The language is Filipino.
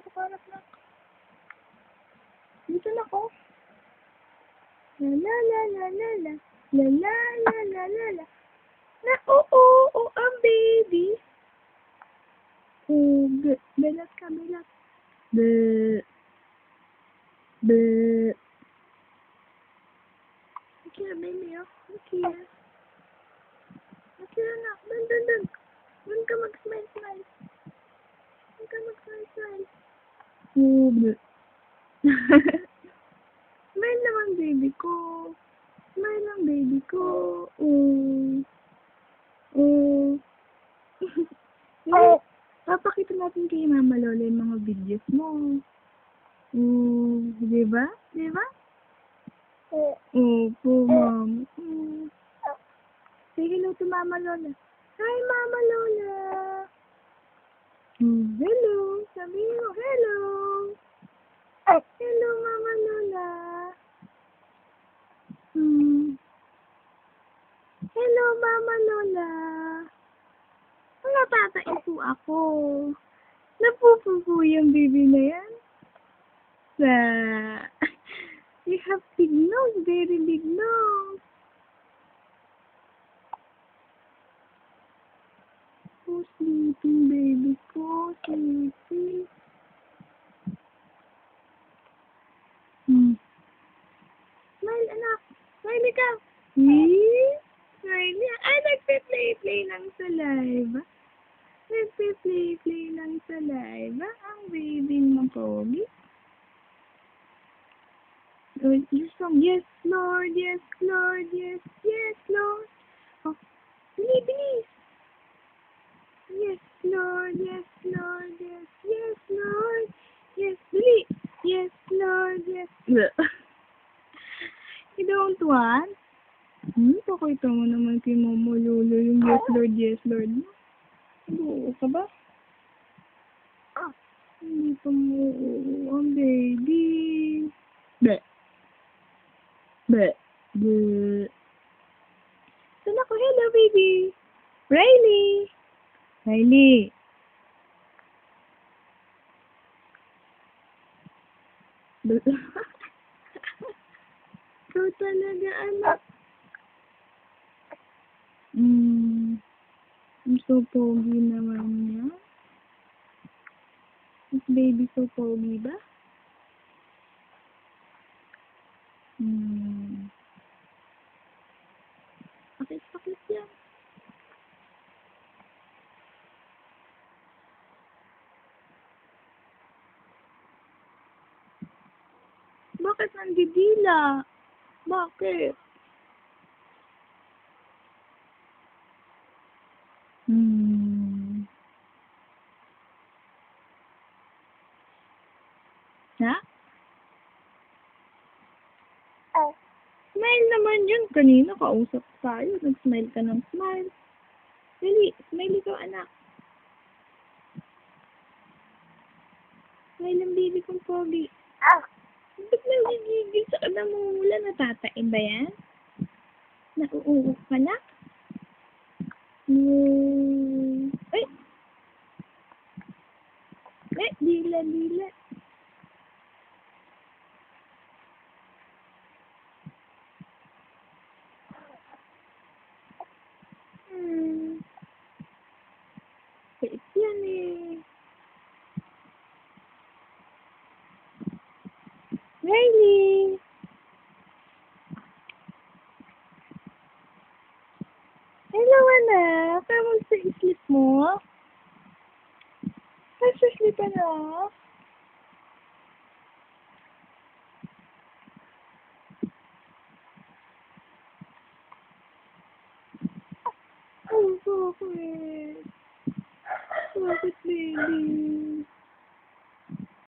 Dito ka harap na. Dito na ko. La la la la la la. La la la la la la. Na, ang baby. Oh, belat ka, belat. Be. Look here, baby, oh. Look here. Look here, anak. Dun. Dun ka mag-smile. Dun ka mag-smile. Oh, Smile naman, baby ko. Smile lang, baby ko. Oh. Papakita natin kay Mama Lola yung mga videos mo. Diba? Diba? Opo, Mom. Say hello to Mama Lola. Hi, Mama Lola. Hello. Sabi mo, hello. Hello, Mama Lola. Hello, Mama Lola. Natatain po ako. Napupupo yung baby na yan. You have big nose, very big nose. Oh, sleeping baby ko, sleeping. Smile, anak. Smile ka. Smile. Ay, nagpe-play lang sa live. Nagpe-play lang sa live. Ang baby mo, Pogi. Your song, yes, Lord, yes, Lord, yes, yes, Lord. Oh, bilis. Yes, Lord, yes, Lord, yes, yes, Lord. Yes, bilis. Yes, Lord, yes. You don't want? Pakita mo naman kay Mama Lola yung yes, Lord mo. Oo ka ba? Hindi pa mo ang baby. Be. Sana ko, hello baby. Riley. Ikaw talaga, anak. I'm so pogi naman niya. Is baby so pogi ba? Pakit yan. Bakit nandidila? Bakit? Ha? Smile naman yun. Kanina kausap tayo. Nag-smile ka ng smile. Dali, smile ikaw, anak. Smile ang baby kong pogi. Ba't nagigigil sa namumula? Natatain ba yan? Nauuok ka na? Ay! Dila. Wait yan eh. Riley! Hello, anak. Kamusta sleep mo? How's your sleep, anak?